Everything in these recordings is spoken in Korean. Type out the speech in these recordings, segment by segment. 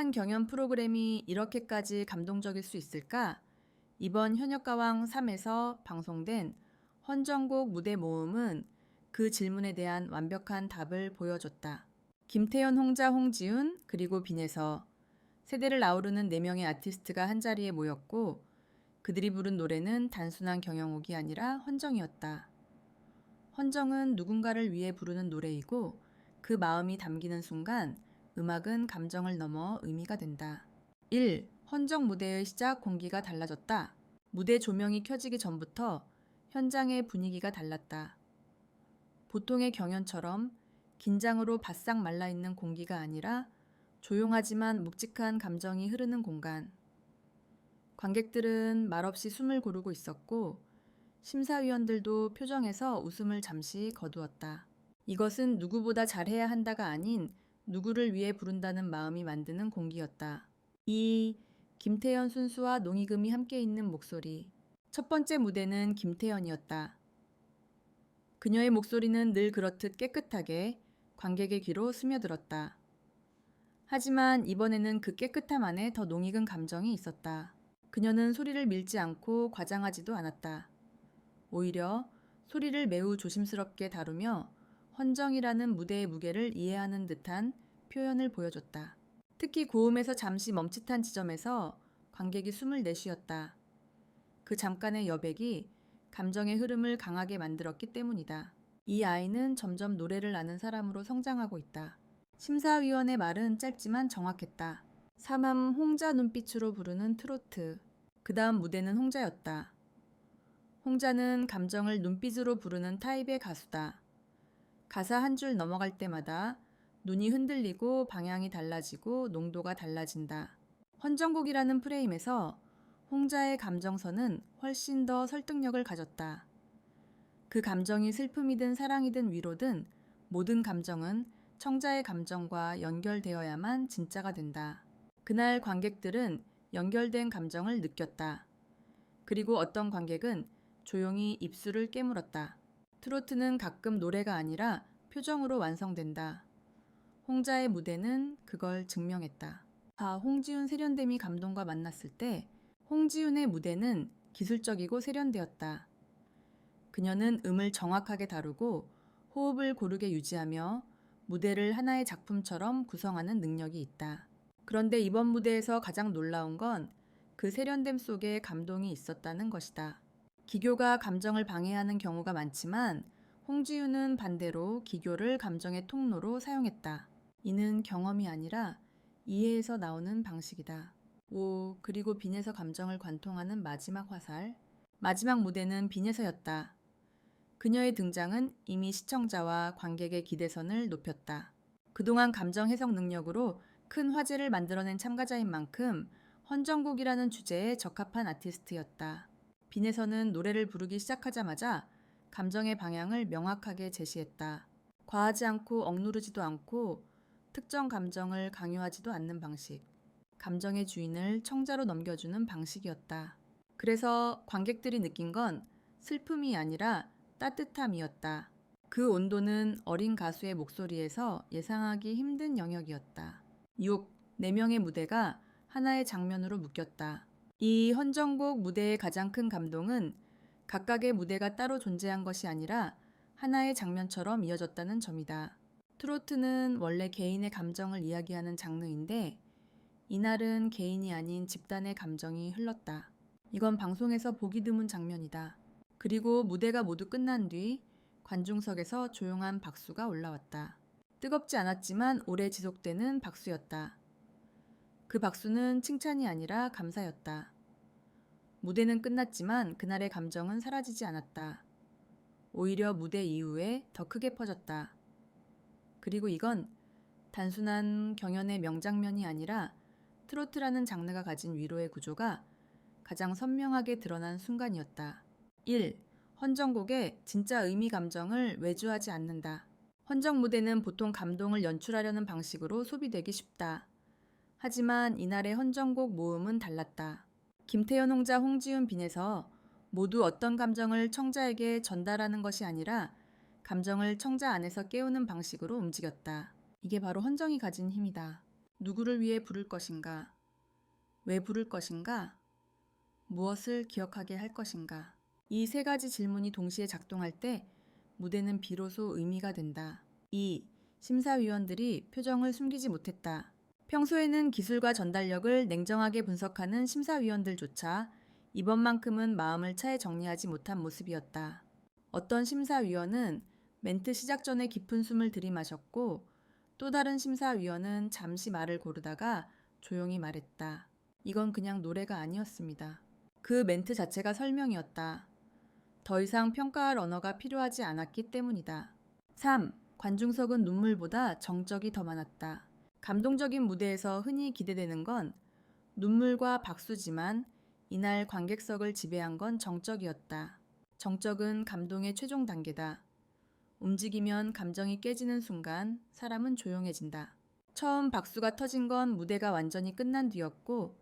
한 경연 프로그램이 이렇게까지 감동적일 수 있을까? 이번 현역가왕 3에서 방송된 헌정곡 무대 모음은 그 질문에 대한 완벽한 답을 보여줬다. 김태현, 홍자, 홍지훈, 그리고 빈에서 세대를 아우르는 4명의 아티스트가 한자리에 모였고 그들이 부른 노래는 단순한 경연곡이 아니라 헌정이었다. 헌정은 누군가를 위해 부르는 노래이고 그 마음이 담기는 순간 음악은 감정을 넘어 의미가 된다. 1. 헌정 무대의 시작 공기가 달라졌다. 무대 조명이 켜지기 전부터 현장의 분위기가 달랐다. 보통의 경연처럼 긴장으로 바싹 말라있는 공기가 아니라 조용하지만 묵직한 감정이 흐르는 공간. 관객들은 말없이 숨을 고르고 있었고 심사위원들도 표정에서 웃음을 잠시 거두었다. 이것은 누구보다 잘해야 한다가 아닌 누구를 위해 부른다는 마음이 만드는 공기였다. 2. 김태현 순수와 농익음이 함께 있는 목소리. 첫 번째 무대는 김태현이었다. 그녀의 목소리는 늘 그렇듯 깨끗하게 관객의 귀로 스며들었다. 하지만 이번에는 그 깨끗함 안에 더 농익은 감정이 있었다. 그녀는 소리를 밀지 않고 과장하지도 않았다. 오히려 소리를 매우 조심스럽게 다루며 헌정이라는 무대의 무게를 이해하는 듯한 표현을 보여줬다. 특히 고음에서 잠시 멈칫한 지점에서 관객이 숨을 내쉬었다. 그 잠깐의 여백이 감정의 흐름을 강하게 만들었기 때문이다. 이 아이는 점점 노래를 아는 사람으로 성장하고 있다. 심사위원의 말은 짧지만 정확했다. 사맘 홍자 눈빛으로 부르는 트로트. 그 다음 무대는 홍자였다. 홍자는 감정을 눈빛으로 부르는 타입의 가수다. 가사 한 줄 넘어갈 때마다 눈이 흔들리고 방향이 달라지고 농도가 달라진다. 헌정곡이라는 프레임에서 홍자의 감정선은 훨씬 더 설득력을 가졌다. 그 감정이 슬픔이든 사랑이든 위로든 모든 감정은 청자의 감정과 연결되어야만 진짜가 된다. 그날 관객들은 연결된 감정을 느꼈다. 그리고 어떤 관객은 조용히 입술을 깨물었다. 트로트는 가끔 노래가 아니라 표정으로 완성된다. 홍자의 무대는 그걸 증명했다. 홍지훈 세련됨이 감동과 만났을 때 홍지훈의 무대는 기술적이고 세련되었다. 그녀는 음을 정확하게 다루고 호흡을 고르게 유지하며 무대를 하나의 작품처럼 구성하는 능력이 있다. 그런데 이번 무대에서 가장 놀라운 건 그 세련됨 속에 감동이 있었다는 것이다. 기교가 감정을 방해하는 경우가 많지만 홍지윤은 반대로 기교를 감정의 통로로 사용했다. 이는 경험이 아니라 이해에서 나오는 방식이다. 그리고 빈에서 감정을 관통하는 마지막 화살. 마지막 무대는 빈에서였다. 그녀의 등장은 이미 시청자와 관객의 기대선을 높였다. 그동안 감정 해석 능력으로 큰 화제를 만들어낸 참가자인 만큼 헌정곡이라는 주제에 적합한 아티스트였다. 빈에서는 노래를 부르기 시작하자마자 감정의 방향을 명확하게 제시했다. 과하지 않고 억누르지도 않고 특정 감정을 강요하지도 않는 방식. 감정의 주인을 청자로 넘겨주는 방식이었다. 그래서 관객들이 느낀 건 슬픔이 아니라 따뜻함이었다. 그 온도는 어린 가수의 목소리에서 예상하기 힘든 영역이었다. 6. 4명의 무대가 하나의 장면으로 묶였다. 이 헌정곡 무대의 가장 큰 감동은 각각의 무대가 따로 존재한 것이 아니라 하나의 장면처럼 이어졌다는 점이다. 트로트는 원래 개인의 감정을 이야기하는 장르인데 이날은 개인이 아닌 집단의 감정이 흘렀다. 이건 방송에서 보기 드문 장면이다. 그리고 무대가 모두 끝난 뒤 관중석에서 조용한 박수가 올라왔다. 뜨겁지 않았지만 오래 지속되는 박수였다. 그 박수는 칭찬이 아니라 감사였다. 무대는 끝났지만 그날의 감정은 사라지지 않았다. 오히려 무대 이후에 더 크게 퍼졌다. 그리고 이건 단순한 경연의 명장면이 아니라 트로트라는 장르가 가진 위로의 구조가 가장 선명하게 드러난 순간이었다. 1. 헌정곡의 진짜 의미 감정을 외주하지 않는다. 헌정 무대는 보통 감동을 연출하려는 방식으로 소비되기 쉽다. 하지만 이날의 헌정곡 모음은 달랐다. 김태현, 홍자, 홍지훈, 빈에서 모두 어떤 감정을 청자에게 전달하는 것이 아니라 감정을 청자 안에서 깨우는 방식으로 움직였다. 이게 바로 헌정이 가진 힘이다. 누구를 위해 부를 것인가? 왜 부를 것인가? 무엇을 기억하게 할 것인가? 이 세 가지 질문이 동시에 작동할 때 무대는 비로소 의미가 된다. 2. 심사위원들이 표정을 숨기지 못했다. 평소에는 기술과 전달력을 냉정하게 분석하는 심사위원들조차 이번만큼은 마음을 차에 정리하지 못한 모습이었다. 어떤 심사위원은 멘트 시작 전에 깊은 숨을 들이마셨고 또 다른 심사위원은 잠시 말을 고르다가 조용히 말했다. 이건 그냥 노래가 아니었습니다. 그 멘트 자체가 설명이었다. 더 이상 평가할 언어가 필요하지 않았기 때문이다. 3. 관중석은 눈물보다 정적이 더 많았다. 감동적인 무대에서 흔히 기대되는 건 눈물과 박수지만 이날 관객석을 지배한 건 정적이었다. 정적은 감동의 최종 단계다. 움직이면 감정이 깨지는 순간 사람은 조용해진다. 처음 박수가 터진 건 무대가 완전히 끝난 뒤였고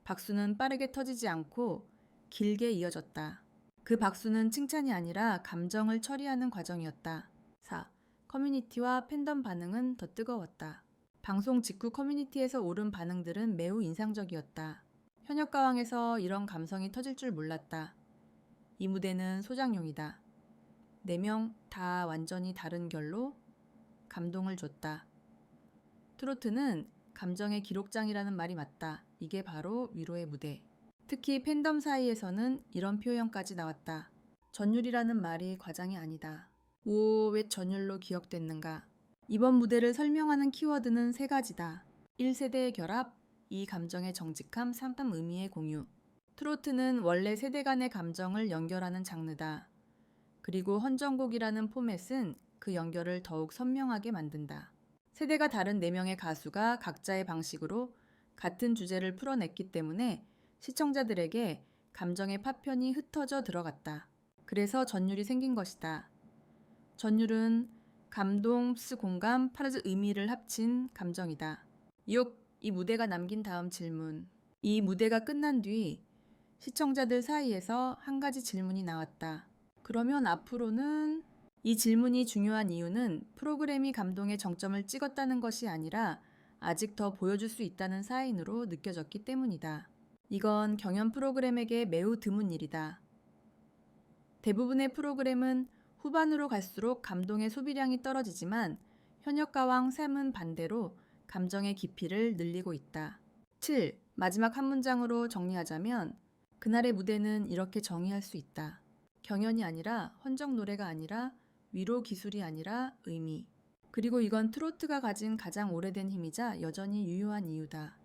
박수는 빠르게 터지지 않고 길게 이어졌다. 그 박수는 칭찬이 아니라 감정을 처리하는 과정이었다. 4. 커뮤니티와 팬덤 반응은 더 뜨거웠다. 방송 직후 커뮤니티에서 오른 반응들은 매우 인상적이었다. 현역가왕에서 이런 감성이 터질 줄 몰랐다. 이 무대는 소장용이다. 4명 다 완전히 다른 결로 감동을 줬다. 트로트는 감정의 기록장이라는 말이 맞다. 이게 바로 위로의 무대. 특히 팬덤 사이에서는 이런 표현까지 나왔다. 전율이라는 말이 과장이 아니다. 오, 왜 전율로 기억됐는가? 이번 무대를 설명하는 키워드는 3가지다. 1세대의 결합, 2 감정의 정직함, 3 의미의 공유. 트로트는 원래 세대 간의 감정을 연결하는 장르다. 그리고 헌정곡이라는 포맷은 그 연결을 더욱 선명하게 만든다. 세대가 다른 4명의 가수가 각자의 방식으로 같은 주제를 풀어냈기 때문에 시청자들에게 감정의 파편이 흩어져 들어갔다. 그래서 전율이 생긴 것이다. 전율은 감동, 공감, 파르즈 의미를 합친 감정이다. 6. 이 무대가 남긴 다음 질문. 이 무대가 끝난 뒤 시청자들 사이에서 한 가지 질문이 나왔다. 그러면 앞으로는? 이 질문이 중요한 이유는 프로그램이 감동의 정점을 찍었다는 것이 아니라 아직 더 보여줄 수 있다는 사인으로 느껴졌기 때문이다. 이건 경연 프로그램에게 매우 드문 일이다. 대부분의 프로그램은 후반으로 갈수록 감동의 소비량이 떨어지지만 현역가왕 3은 반대로 감정의 깊이를 늘리고 있다. 7. 마지막 한 문장으로 정리하자면 그날의 무대는 이렇게 정의할 수 있다. 경연이 아니라 헌정 노래가 아니라 위로 기술이 아니라 의미. 그리고 이건 트로트가 가진 가장 오래된 힘이자 여전히 유효한 이유다.